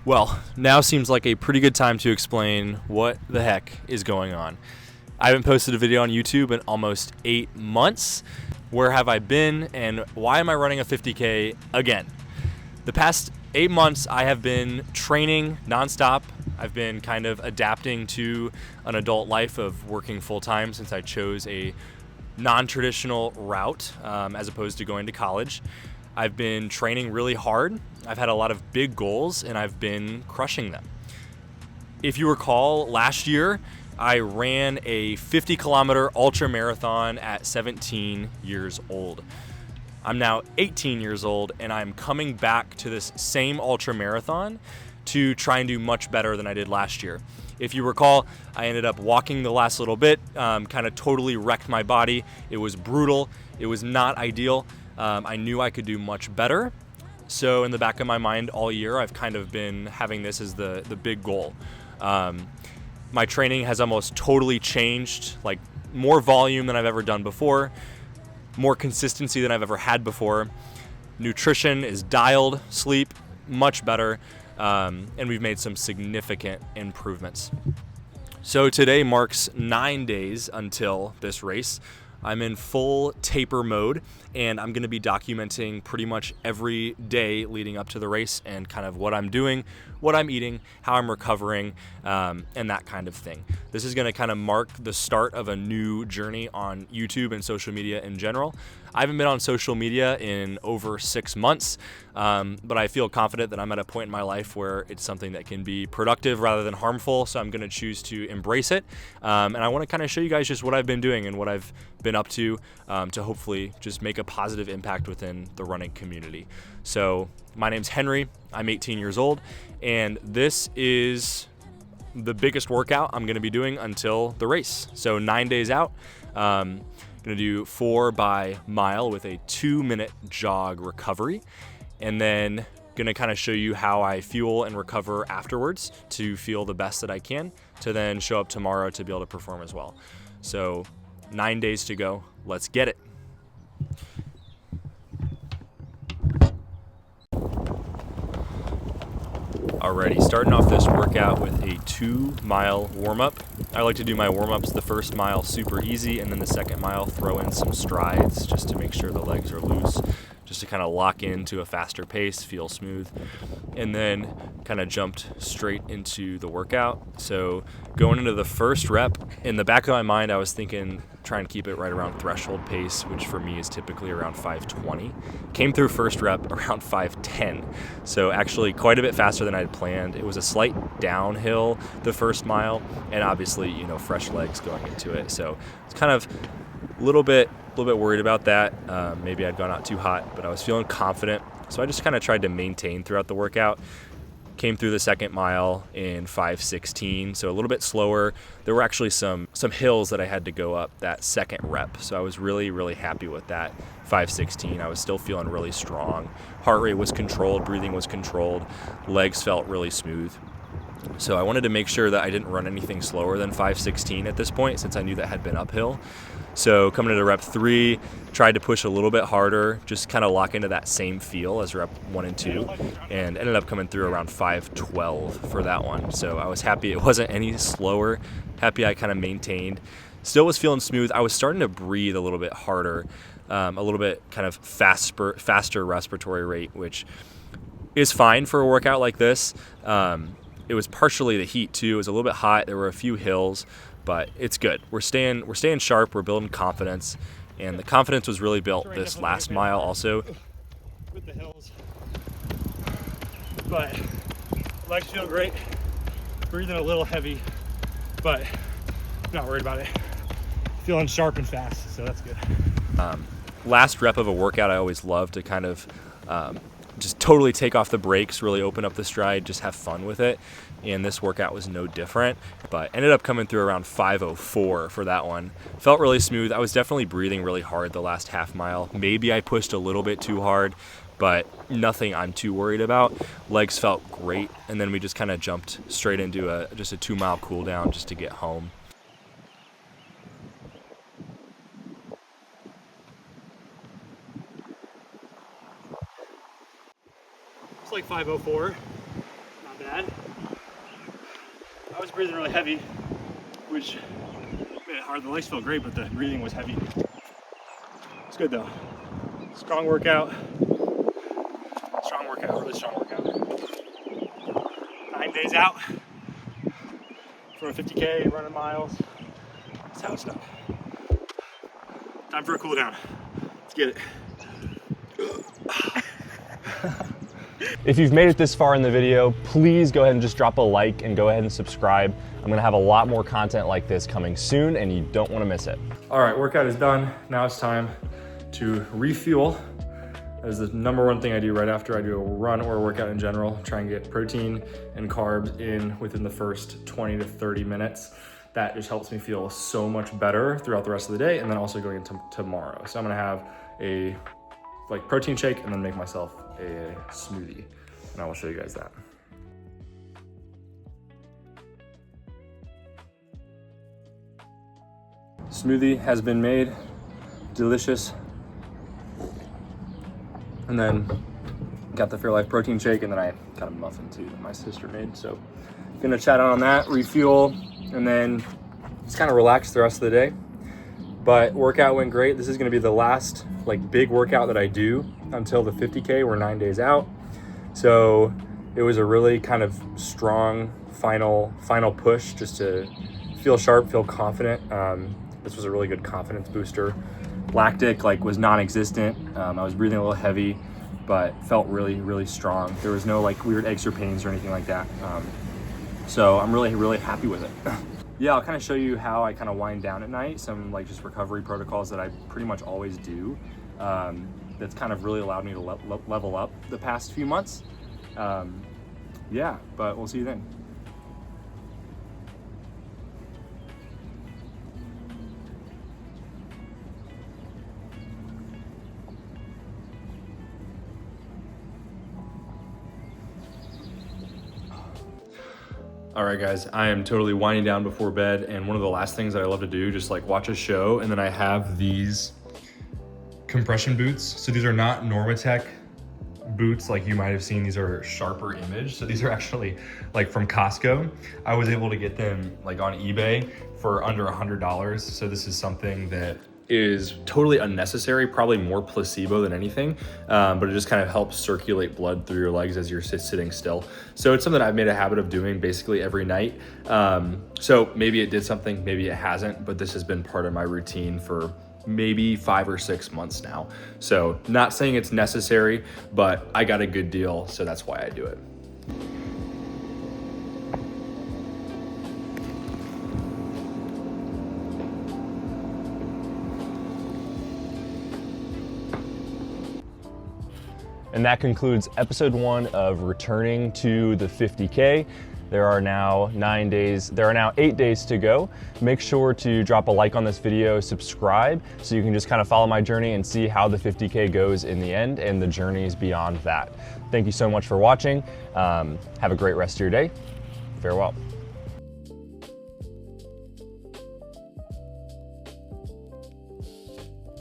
Well, now seems like a pretty good time to explain what the heck is going on. I haven't posted a video on YouTube in almost 8 months. Where have I been, and why am I running a 50K again? The past 8 months, I have been training nonstop. I've been kind of adapting to an adult life of working full-time since I chose a non-traditional route as opposed to going to college. I've been training really hard. I've had a lot of big goals, and I've been crushing them. If you recall, last year, I ran a 50-kilometer ultra marathon at 17 years old. I'm now 18 years old, and I'm coming back to this same ultra marathon to try and do much better than I did last year. If you recall, I ended up walking the last little bit, kind of totally wrecked my body. It was brutal. It was not ideal. I knew I could do much better. So in the back of my mind all year, I've kind of been having this as the big goal. My training has almost totally changed, like more volume than I've ever done before, more consistency than I've ever had before. Nutrition is dialed, sleep much better, and we've made some significant improvements. So today marks 9 days until this race. I'm in full taper mode, and I'm going to be documenting pretty much every day leading up to the race and kind of what I'm doing, what I'm eating, how I'm recovering, and that kind of thing. This is going to kind of mark the start of a new journey on YouTube and social media in general. I haven't been on social media in over 6 months, but I feel confident that I'm at a point in my life where it's something that can be productive rather than harmful, so I'm going to choose to embrace it. And I want to kind of show you guys just what I've been doing and what I've been up to hopefully just make a positive impact within the running community. So my name's Henry, I'm 18 years old, and this is the biggest workout I'm going to be doing until the race. So 9 days out, going to do 4 by mile with a 2-minute jog recovery, and then going to kind of show you how I fuel and recover afterwards to feel the best that I can to then show up tomorrow to be able to perform as well. So 9 days to go. Let's get it. Alrighty, starting off this workout with a 2-mile warm-up. I like to do my warm-ups the first mile super easy, and then the second mile throw in some strides just to make sure the legs are loose, just to kind of lock into a faster pace, feel smooth, and then kind of jumped straight into the workout. So going into the first rep, in the back of my mind, I was thinking trying to keep it right around threshold pace, which for me is typically around 5:20. Came through first rep around 5:10. So actually quite a bit faster than I had planned. It was a slight downhill the first mile, and obviously, fresh legs going into it. So it's kind of a little bit worried about that. Maybe I'd gone out too hot, but I was feeling confident. So I just kind of tried to maintain throughout the workout. Came through the second mile in 5:16, so a little bit slower. There were actually some hills that I had to go up that second rep, so I was really, really happy with that 5:16. I was still feeling really strong. Heart rate was controlled, breathing was controlled, legs felt really smooth. So I wanted to make sure that I didn't run anything slower than 5:16 at this point, since I knew that had been uphill. So coming into rep 3, tried to push a little bit harder, just kind of lock into that same feel as rep 1 and 2, and ended up coming through around 5:12 for that one. So I was happy it wasn't any slower, happy I kind of maintained. Still was feeling smooth. I was starting to breathe a little bit harder, a little bit kind of faster respiratory rate, which is fine for a workout like this. It was partially the heat too. It was a little bit hot. There were a few hills, but it's good. We're staying sharp. We're building confidence, and the confidence was really built this last mile also. With the hills, but legs feel great. Breathing a little heavy, but not worried about it. Feeling sharp and fast, so that's good. Last rep of a workout, I always love to kind of just totally take off the brakes, really open up the stride, just have fun with it. And this workout was no different, but ended up coming through around 5:04 for that one. Felt really smooth. I was definitely breathing really hard the last half mile. Maybe I pushed a little bit too hard, but nothing I'm too worried about. Legs felt great, and then we just kind of jumped straight into just a 2-mile cool down just to get home. It's like 5:04, not bad. I was breathing really heavy, which made it hard. The legs felt great, but the breathing was heavy. It's good though. Strong workout. Strong workout, really strong workout. 9 days out for a 50K, running miles. That's how it's done. Time for a cool down. Let's get it. If you've made it this far in the video, please go ahead and just drop a like and go ahead and subscribe. I'm gonna have a lot more content like this coming soon and you don't wanna miss it. All right, workout is done. Now it's time to refuel. That is the #1 thing I do right after I do a run or a workout in general. Try and get protein and carbs in within the first 20 to 30 minutes. That just helps me feel so much better throughout the rest of the day and then also going into tomorrow. So I'm gonna have a protein shake and then make myself a smoothie. And I will show you guys that. Smoothie has been made, delicious. And then got the Fairlife protein shake, and then I got a muffin too that my sister made. So gonna chat on that, refuel, and then just kind of relax the rest of the day. But workout went great. This is gonna be the last big workout that I do until the 50K. We're 9 days out. So it was a really kind of strong final push just to feel sharp, feel confident. This was a really good confidence booster. Lactic was non-existent. I was breathing a little heavy, but felt really, really strong. There was no weird aches or pains or anything like that. So I'm really, really happy with it. Yeah, I'll kind of show you how I kind of wind down at night. Some just recovery protocols that I pretty much always do. That's kind of really allowed me to level up the past few months. Yeah, but we'll see you then. All right, guys, I am totally winding down before bed, and one of the last things that I love to do, just watch a show, and then I have these compression boots. So these are not Normatec boots like you might have seen. These are Sharper Image. So these are actually from Costco. I was able to get them on eBay for under $100. So this is something that is totally unnecessary, probably more placebo than anything, but it just kind of helps circulate blood through your legs as you're sitting still. So it's something I've made a habit of doing basically every night. So maybe it did something, maybe it hasn't, but this has been part of my routine for maybe 5 or 6 months now. So not saying it's necessary, but I got a good deal, so that's why I do it. And that concludes episode 1 of returning to the 50K. There are now 8 days to go. Make sure to drop a like on this video, subscribe, so you can just kind of follow my journey and see how the 50K goes in the end and the journeys beyond that. Thank you so much for watching. Have a great rest of your day. Farewell.